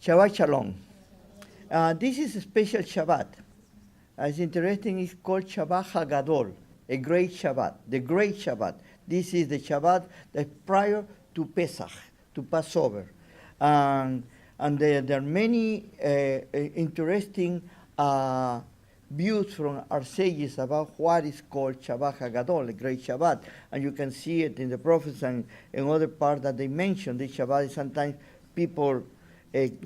Shabbat Shalom. This is a special Shabbat. It's interesting, it's called Shabbat HaGadol, a great Shabbat, the great Shabbat. This is the Shabbat that's prior to Pesach, to Passover. And there are many interesting views from our sages about what is called Shabbat HaGadol, a great Shabbat. And you can see it in the prophets and in other parts that they mention. The Shabbat is sometimes people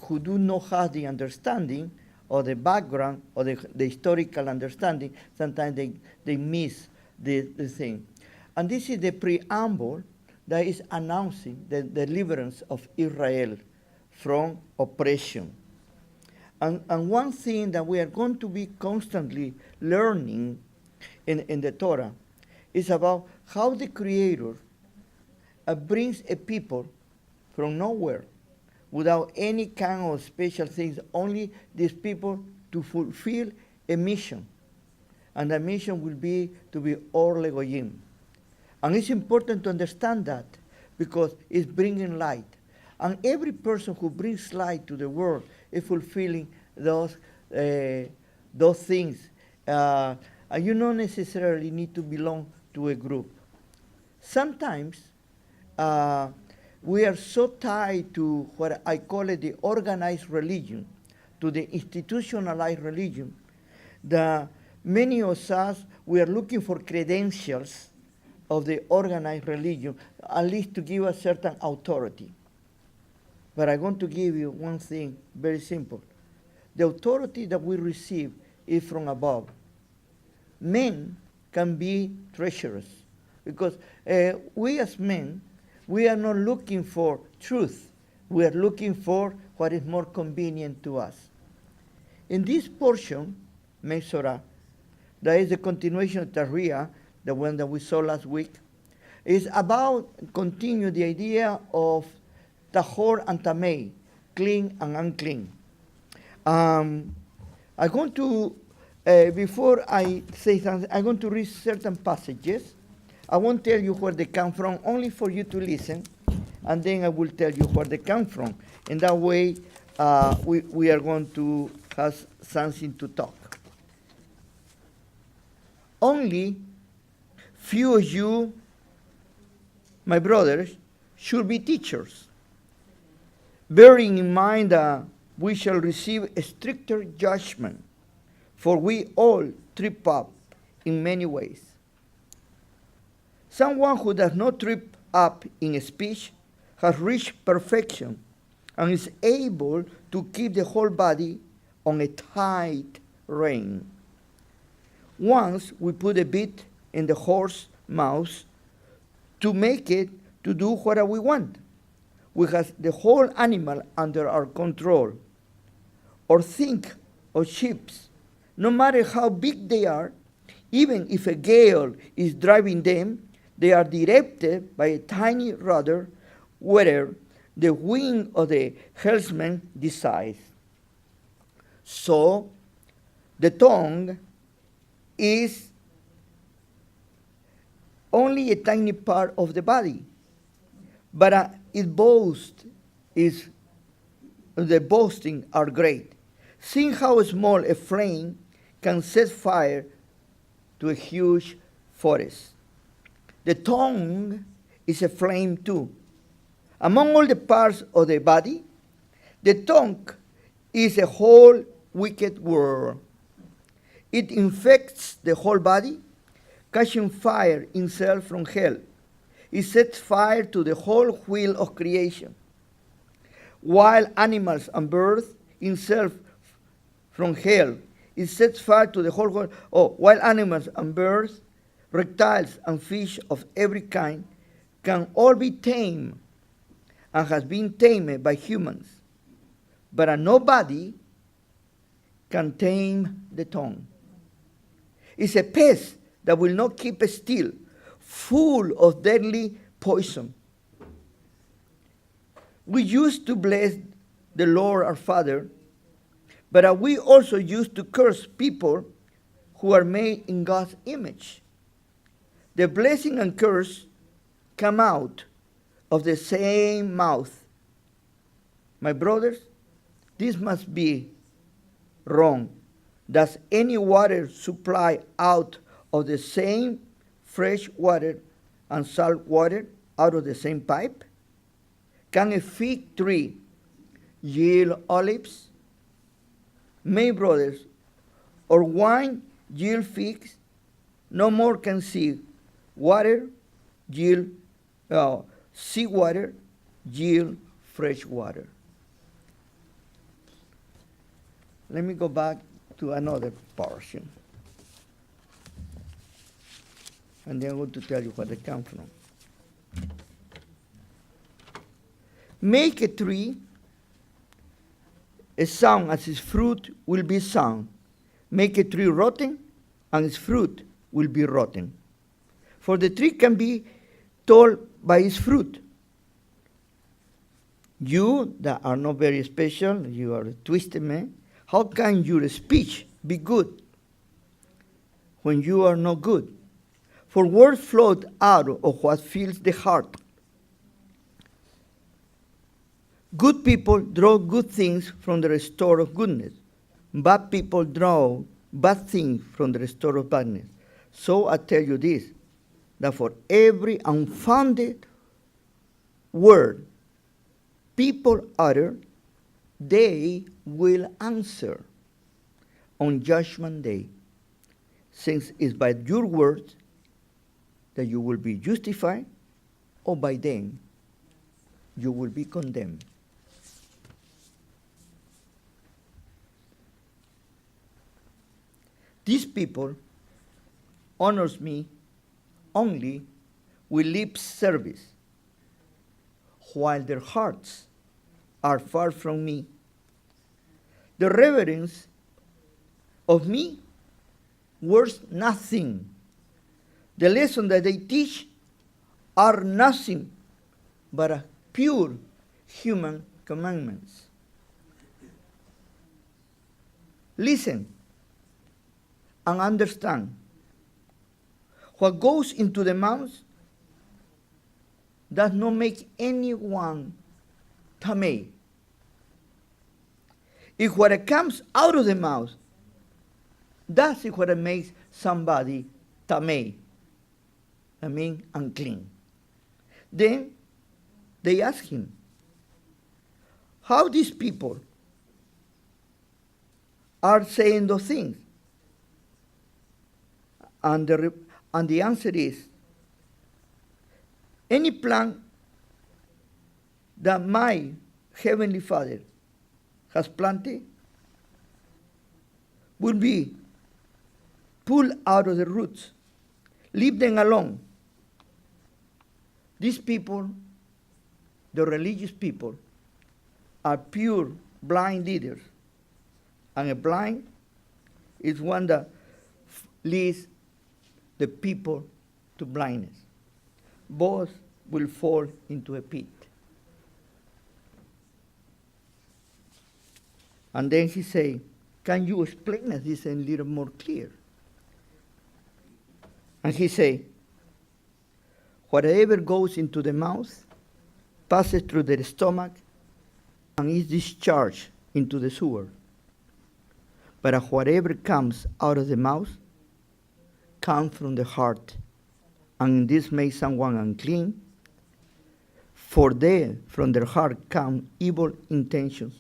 who do not have the understanding or the background or the historical understanding, sometimes they miss the thing. And this is the preamble that is announcing the deliverance of Israel from oppression. And one thing that we are going to be constantly learning in the Torah is about how the Creator brings a people from nowhere without any kind of special things, only these people to fulfill a mission. And the mission will be to be Or Legoyim. And it's important to understand that because it's bringing light. And every person who brings light to the world is fulfilling those things. And you don't necessarily need to belong to a group. Sometimes we are so tied to what I call it the organized religion, to the institutionalized religion, that many of us, we are looking for credentials of the organized religion, at least to give us certain authority. But I'm going to give you one thing very simple. The authority that we receive is from above. Men can be treacherous because we as men, we are not looking for truth. We are looking for what is more convenient to us. In this portion, Metzora, that is the continuation of Torah, the one that we saw last week, is about continue the idea of Tahor and Tamei, clean and unclean. I'm going to, before I say something, I'm going to read certain passages. I won't tell you where they come from, only for you to listen, and then I will tell you where they come from. In that way, we are going to have something to talk. Only few of you, my brothers, should be teachers, bearing in mind that we shall receive a stricter judgment, for we all trip up in many ways. Someone who does not trip up in speech has reached perfection and is able to keep the whole body on a tight rein. Once we put a bit in the horse's mouth to make it to do what we want. We have the whole animal under our control. Or think of sheep. No matter how big they are, even if a gale is driving them, they are directed by a tiny rudder whether the wind of the helmsman decides. So, the tongue is only a tiny part of the body, but its boast is the boasting are great. Seeing how small a flame can set fire to a huge forest. The tongue is a flame too. Among all the parts of the body, the tongue is a whole wicked world. It infects the whole body, catching fire itself from hell. It sets fire to the whole wheel of creation. Wild animals and birds itself from hell. It sets fire to the whole world. Wild animals and birds, reptiles and fish of every kind can all be tamed and has been tamed by humans. But nobody can tame the tongue. It's a pest that will not keep still, full of deadly poison. We used to bless the Lord our Father, but we also used to curse people who are made in God's image. The blessing and curse come out of the same mouth. My brothers, This must be wrong. Does any water supply out of the same fresh water and salt water out of the same pipe? Can a fig tree yield olives? May brothers, or wine yield figs? No more can water yield seawater yield fresh water. Let me go back to another portion. And then I'm going to tell you where they come from. Make a tree as sound as its fruit will be sound. Make a tree rotten, and its fruit will be rotten. For the tree can be told by its fruit. You that are not very special, you are a twisted man, how can your speech be good when you are not good? For words flow out of what fills the heart. Good people draw good things from the store of goodness. Bad people draw bad things from the store of badness. So I tell you this, that for every unfounded word people utter, they will answer on Judgment Day, since it's by your words that you will be justified, or by them you will be condemned. These people honors me only with lip service, while their hearts are far from me. The reverence of me worth nothing. The lesson that they teach are nothing but a pure human commandments. Listen and understand. What goes into the mouth does not make anyone tamei. If what comes out of the mouth, that's what makes somebody tamei. I mean, unclean. Then they ask him, how these people are saying those things? And the answer is, any plant that my Heavenly Father has planted will be pulled out of the roots. Leave them alone. These people, the religious people, are pure blind leaders. And a blind is one that leads the people to blindness. Both will fall into a pit. And then he say, can you explain us this a little more clear? And he say, whatever goes into the mouth passes through the stomach and is discharged into the sewer. But whatever comes out of the mouth comes from the heart, and this makes someone unclean. For there, from their heart come evil intentions,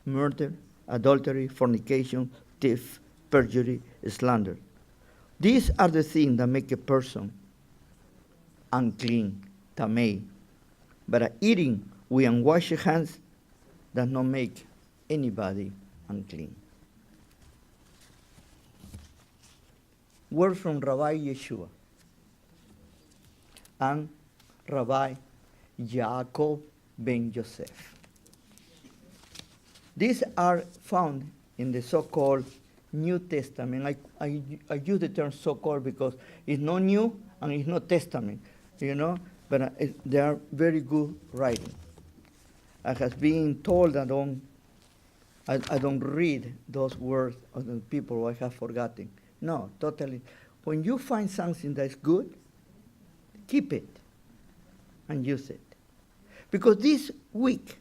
murder, adultery, fornication, theft, perjury, slander. These are the things that make a person unclean, tamei. But eating with unwashed hands does not make anybody unclean. Word from Rabbi Yeshua and Rabbi Yaakov ben Yosef. These are found in the so-called New Testament. I use the term so-called because it's not new and it's not Testament, but they are very good writing. I have been told I don't read those words of the people I have forgotten. No, totally. When you find something that's good, keep it and use it. Because this week,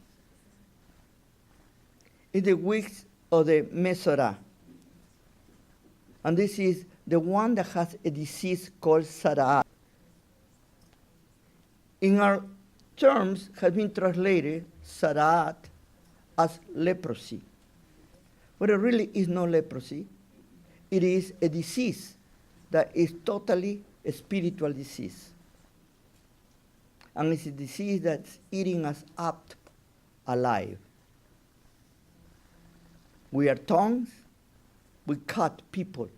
is the weeks of the Metzora. And this is the one that has a disease called Sara'at. In our terms, has been translated Sara'at as leprosy. But it really is no leprosy. It is a disease that is totally a spiritual disease. And it's a disease that's eating us up alive. We are tongues. We cut people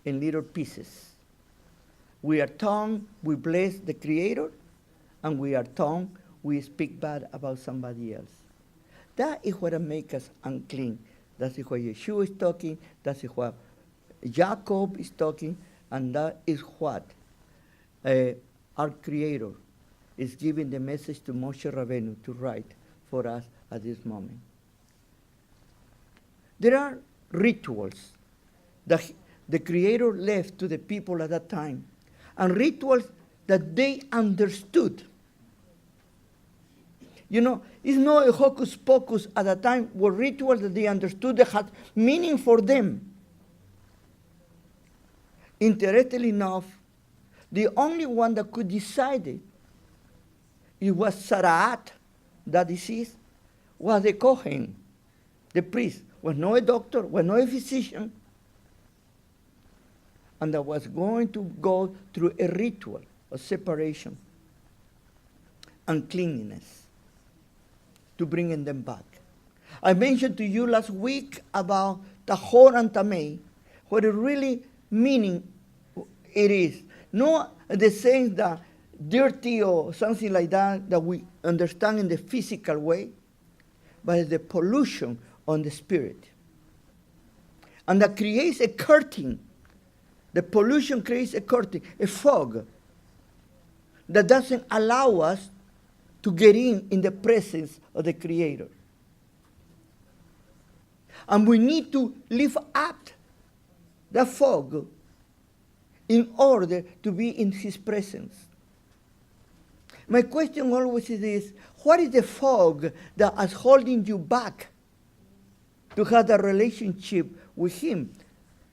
in little pieces. We are tongue. We bless the Creator. And we are tongue. We speak bad about somebody else. That is what makes us unclean. That is what Yashuv is talking. That is what Jacob is talking. And that is what our Creator is giving the message to Moshe Rabbeinu to write for us at this moment. There are rituals that the Creator left to the people at that time, and rituals that they understood. You know, it's not a hocus pocus at that time, were rituals that they understood that had meaning for them. Interestingly enough, the only one that could decide it was Sara'at, that disease, was the Kohen, the priest. Was not a doctor, was not a physician, and that was going to go through a ritual of separation and cleanliness to bring them back. I mentioned to you last week about Tahor and Tamei, what it really meaning it is. Not the sense that dirty or something like that we understand in the physical way, but the pollution on the spirit. And that creates a curtain. The pollution creates a curtain, a fog, that doesn't allow us to get in the presence of the Creator. And we need to lift up that fog in order to be in His presence. My question always is this: what is the fog that is holding you back to have a relationship with Him,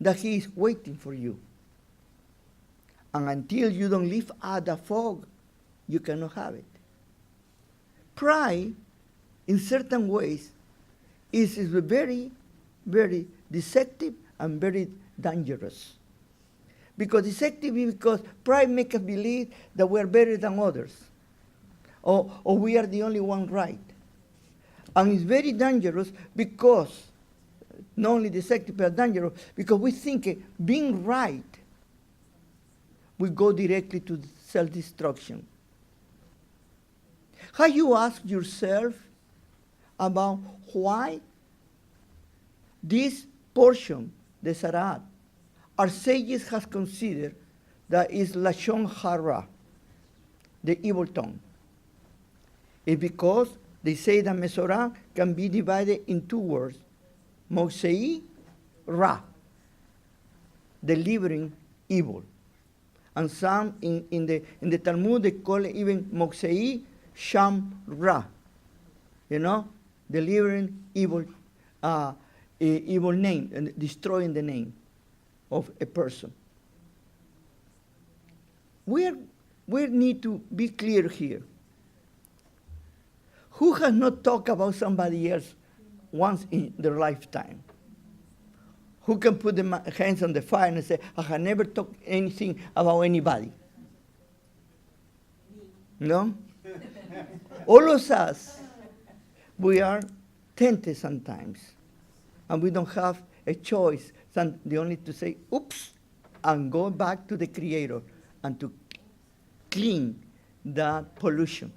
that He is waiting for you? And until you don't lift out the fog, you cannot have it. Pride, in certain ways, is very, very deceptive and very dangerous. Because deceptive is because pride makes us believe that we are better than others, or we are the only one right. And it's very dangerous because, not only deceptive but dangerous, because we think being right will go directly to self-destruction. Have you asked yourself about why this portion, the Sarat, our sages have considered that is Lashon Hara, the evil tongue? It's because they say that Metzora can be divided in two words, Moksei, Ra, delivering evil. And some in the Talmud, they call it even Moksei, Sham, Ra. You know, delivering evil, evil name, and destroying the name of a person. We need to be clear here. Who has not talked about somebody else once in their lifetime? Who can put their hands on the fire and say, I have never talked anything about anybody? No? All of us, we are tempted sometimes. And we don't have a choice. The only to say, oops, and go back to the Creator and to clean that pollution.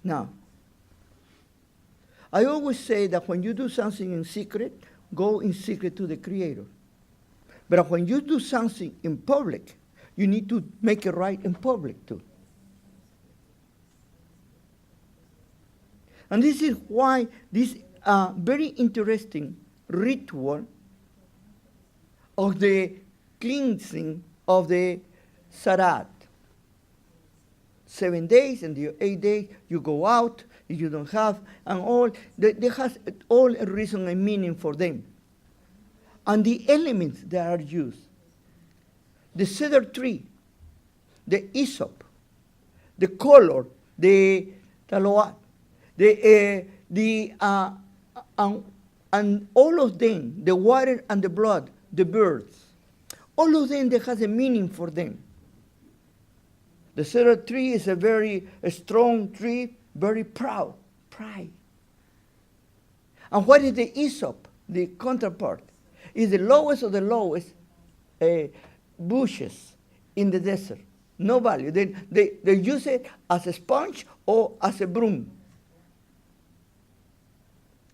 Now, I always say that when you do something in secret, go in secret to the Creator. But when you do something in public, you need to make it right in public too. And this is why this very interesting ritual of the cleansing of the Sarat. 7 days, and the 8th day you go out, if you don't have, and all, they has all a reason and meaning for them. And the elements that are used, the cedar tree, the hyssop, the color, the taloat, and all of them, the water and the blood, the birds, all of them, they has a meaning for them. The cedar tree is a very strong tree, very proud, pride. And what is the hyssop, the counterpart? Is the lowest of the lowest bushes in the desert. No value. They use it as a sponge or as a broom.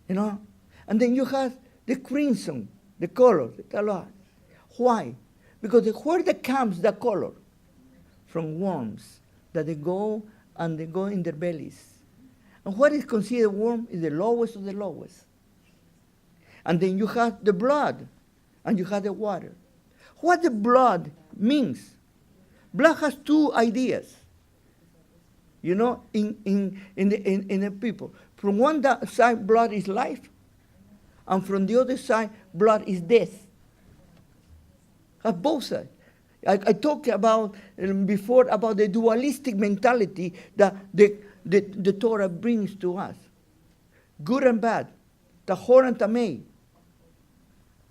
You know? And then you have the crimson, the color, the color. Why? Because where comes the color? From worms that they go in their bellies. And what is considered worm is the lowest of the lowest. And then you have the blood, and you have the water. What the blood means? Blood has two ideas, you know, in the people. From one side, blood is life, and from the other side, blood is death. At both sides. I talked about before about the dualistic mentality that the Torah brings to us. Good and bad, tahor and tamei,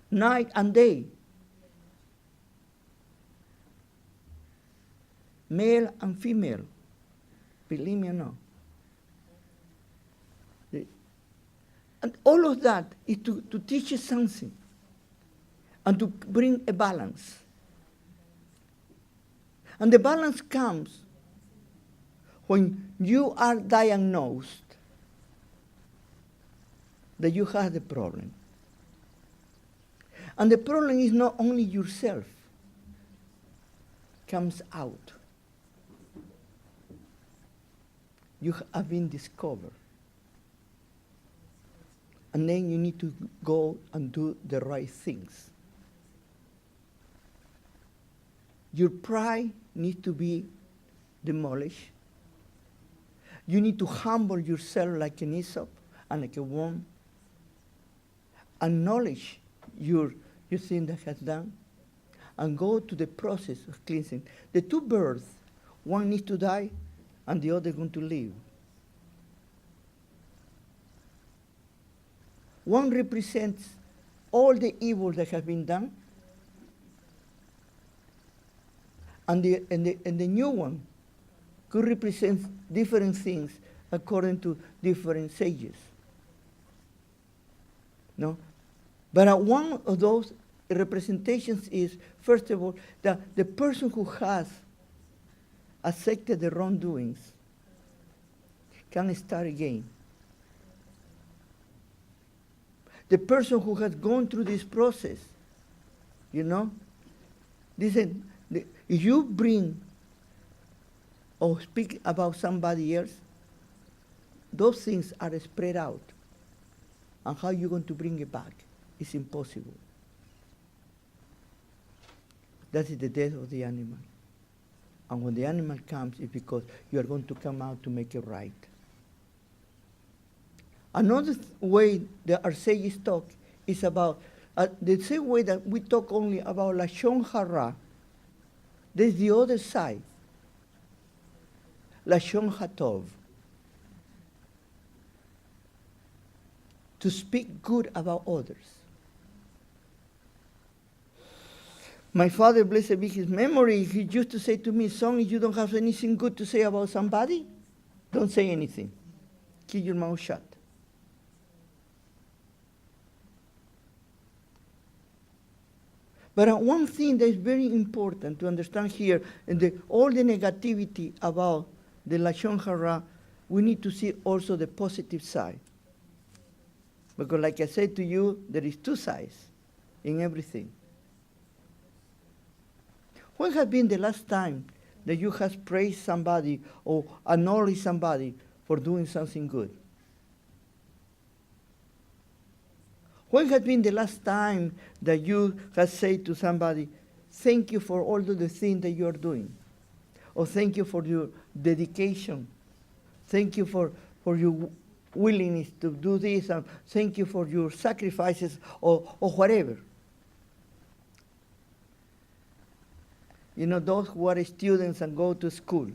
night and day, male and female, believe me or not. And all of that is to teach us something and to bring a balance. And the balance comes when you are diagnosed that you have the problem. And the problem is not only yourself, comes out. You have been discovered. And then you need to go and do the right things. Your pride needs to be demolished. You need to humble yourself like an hyssop and like a worm. Acknowledge your sin that has done, and go to the process of cleansing. The two birds, one needs to die, and the other going to live. One represents all the evil that has been done, and the new one could represent different things according to different sages. No? But one of those representations is, first of all, that the person who has accepted the wrongdoings can start again. The person who has gone through this process, you know, listen, if you bring or speak about somebody else, those things are spread out. And how are you going to bring it back? It's impossible. That is the death of the animal. And when the animal comes, it's because you are going to come out to make it right. Another way that our sages talk is about, the same way that we talk only about Lashon Hara, there's the other side, Lashon Hatov. To speak good about others. My father, blessed be his memory, he used to say to me, son, if you don't have anything good to say about somebody, don't say anything. Keep your mouth shut. But one thing that is very important to understand here, and all the negativity about the Lashon Hara, we need to see also the positive side. Because like I said to you, there is two sides in everything. When has been the last time that you have praised somebody or acknowledged somebody for doing something good? When has been the last time that you have said to somebody, thank you for all of the things that you are doing? Or thank you for your dedication. Thank you for for your willingness to do this, and thank you for your sacrifices, or whatever. You know, those who are students and go to school.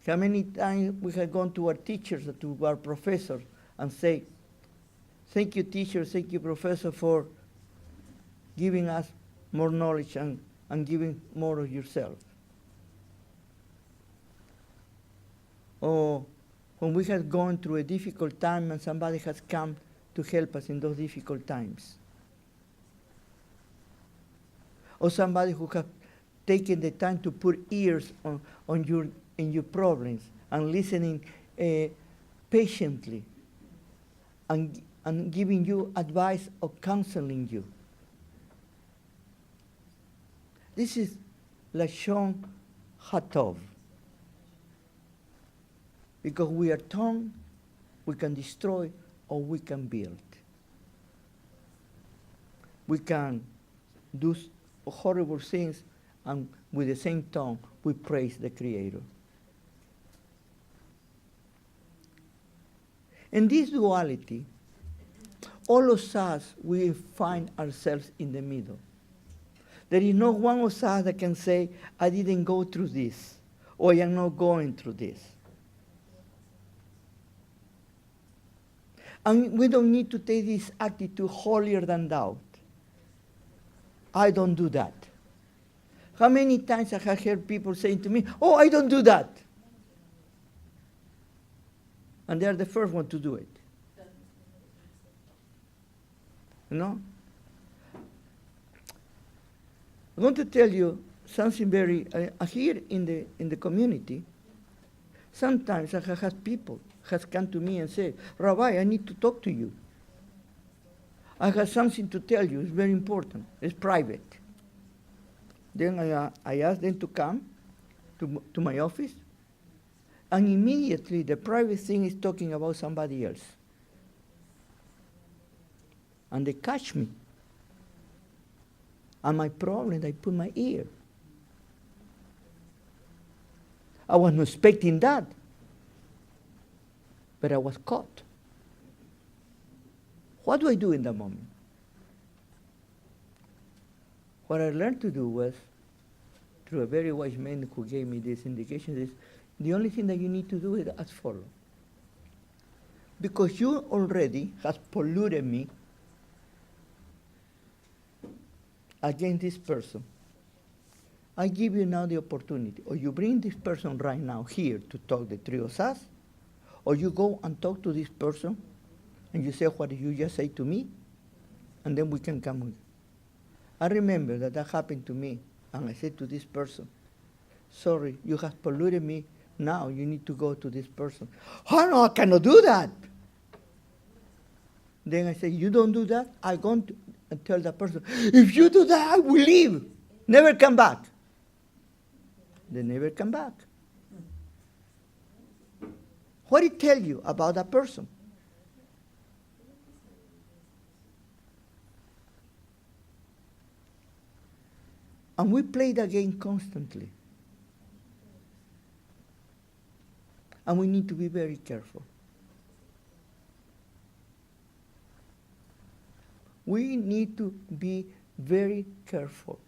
How many times we have gone to our teachers, to our professors, and say, thank you, teacher, thank you, professor, for giving us more knowledge and giving more of yourself. Or when we have gone through a difficult time and somebody has come to help us in those difficult times. Or somebody who has taken the time to put ears in your problems and listening patiently and giving you advice or counseling you. This is Lashon Hatov. Because we are torn, we can destroy or we can build. We can do horrible things, and with the same tongue we praise the Creator. In this duality, all of us, we find ourselves in the middle. There is no one of us that can say, I didn't go through this, or I am not going through this. And we don't need to take this attitude holier than thou. I don't do that. How many times I have heard people saying to me, oh, I don't do that. And they are the first one to do it. You know? I want to tell you something very, here in the community, sometimes I have had people has come to me and said, Rabbi, I need to talk to you. I have something to tell you. It's very important. It's private. Then I asked them to come to my office, and immediately the private thing is talking about somebody else. And they catch me. And my problem, I put my ear. I was not expecting that. But I was caught. What do I do in that moment? What I learned to do was, through a very wise man who gave me this indication, is the only thing that you need to do is as follows. Because you already has polluted me against this person, I give you now the opportunity, or you bring this person right now here to talk the three of us, or you go and talk to this person, and you say what you just say to me, and then we can come with. I remember that happened to me, and I said to this person, sorry, you have polluted me, now you need to go to this person. Oh no, I cannot do that. Then I said, you don't do that? I'm going to tell that person, if you do that, I will leave, never come back. They never come back. What did it tell you about that person? And we play the game constantly. And we need to be very careful. We need to be very careful.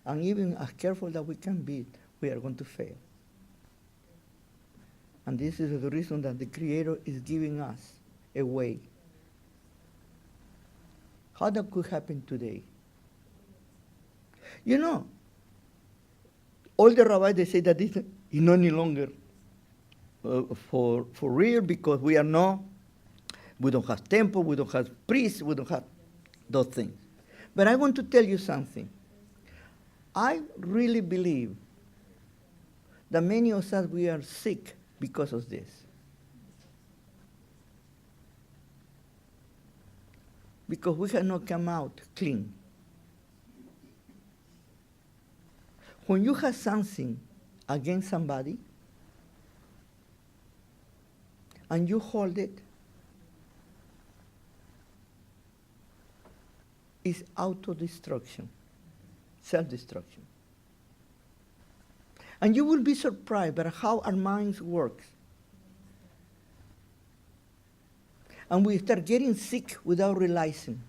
And even as careful that we can be, we are going to fail. And this is the reason that the Creator is giving us a way. How that could happen today? You know, all the rabbis, they say that this is not any longer for real, because we don't have temple, we don't have priests, we don't have those things. But I want to tell you something. I really believe that many of us, we are sick because of this. Because we have not come out clean. When you have something against somebody, and you hold it, it's auto-destruction, self-destruction. And you will be surprised by how our minds work. And we start getting sick without realizing.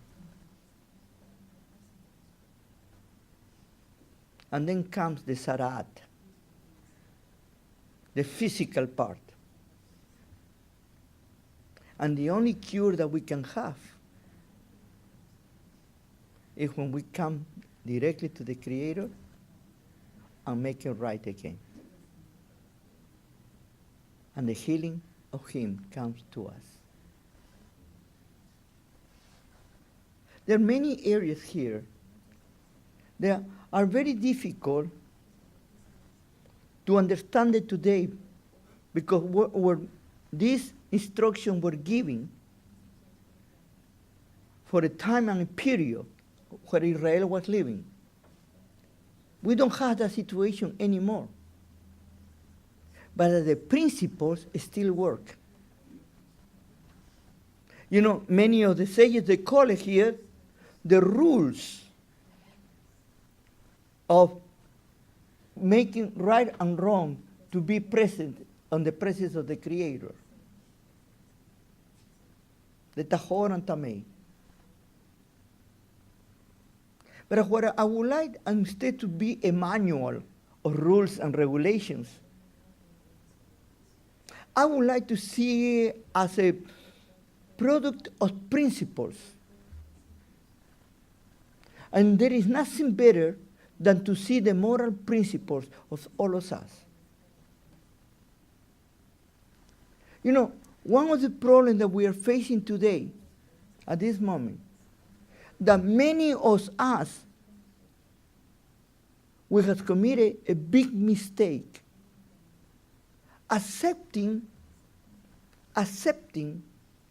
And then comes the sarat, the physical part. And the only cure that we can have is when we come directly to the Creator and make it right again. And the healing of Him comes to us. There are many areas here that are very difficult to understand it today, because where these instructions were given for a time and a period where Israel was living. We don't have that situation anymore. But the principles still work. You know, many of the sages, they call it here the rules of making right and wrong to be present on the presence of the Creator. The Tahor and Tamei. But what I would like instead to be a manual of rules and regulations, I would like to see it as a product of principles. And there is nothing better than to see the moral principles of all of us. You know, one of the problems that we are facing today, at this moment, that many of us, we have committed a big mistake, accepting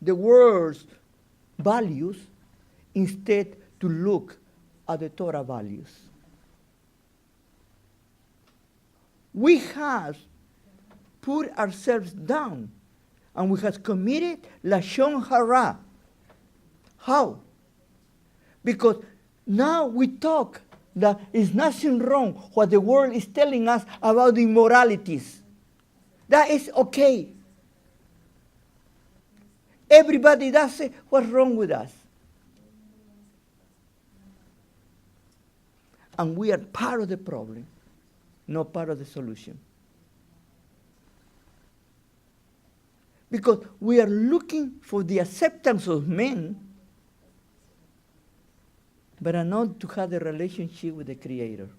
the world's values instead to look at the Torah values. We have put ourselves down and we have committed Lashon Hara. How? Because now we talk that is nothing wrong what the world is telling us about the immoralities. That is okay. Everybody does it. What's wrong with us? And we are part of the problem, not part of the solution. Because we are looking for the acceptance of men, but are not to have a relationship with the Creator.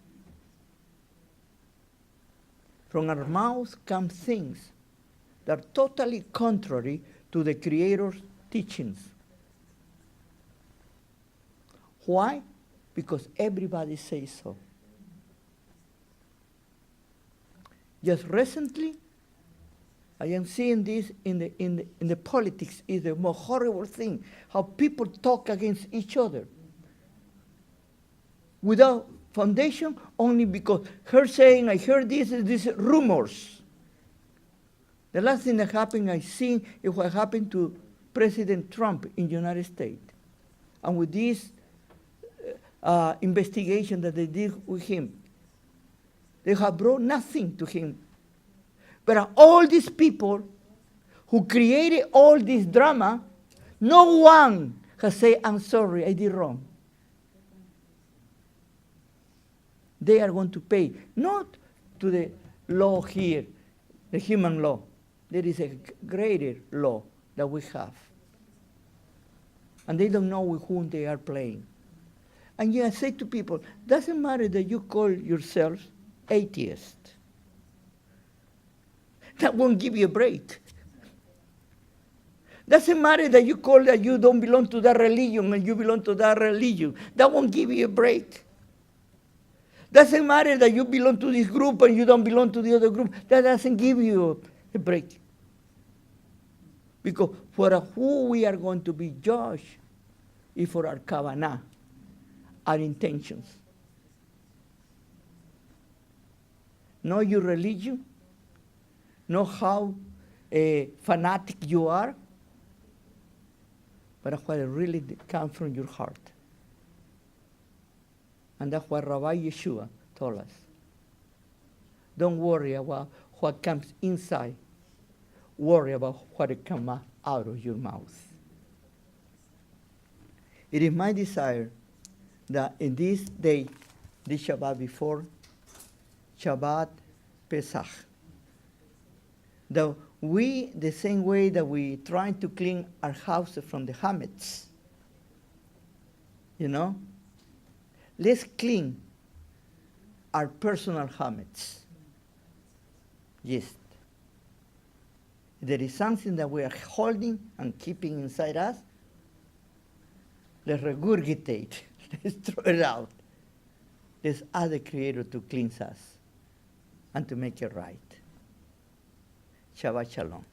From our mouths come things that are totally contrary to the Creator's teachings. Why? Because everybody says so. Just recently, I am seeing this in the politics. Is the most horrible thing, how people talk against each other without foundation, only because her saying, I heard these rumors. The last thing that happened, I seen, is what happened to President Trump in the United States. And with this investigation that they did with him, they have brought nothing to him. But all these people who created all this drama, no one has said, I'm sorry, I did wrong. They are going to pay, not to the law here, the human law. There is a greater law that we have. And they don't know with whom they are playing. And yet I say to people, doesn't matter that you call yourselves atheist. That won't give you a break. Doesn't matter that you call that you don't belong to that religion and you belong to that religion. That won't give you a break. Doesn't matter that you belong to this group and you don't belong to the other group. That doesn't give you a break. Because for who we are going to be judged is for our kavanah, our intentions. Not your religion, not how fanatic you are, but what really comes from your heart. And that's what Rabbi Yeshua told us. Don't worry about what comes inside. Worry about what comes out of your mouth. It is my desire that in this day, this Shabbat before Shabbat Pesach, that we, the same way that we try to clean our houses from the hametz, let's clean our personal hametz. Yes. There is something that we are holding and keeping inside us. Let's regurgitate. Let's throw it out. Let's ask the Creator to cleanse us and to make it right. Shabbat Shalom.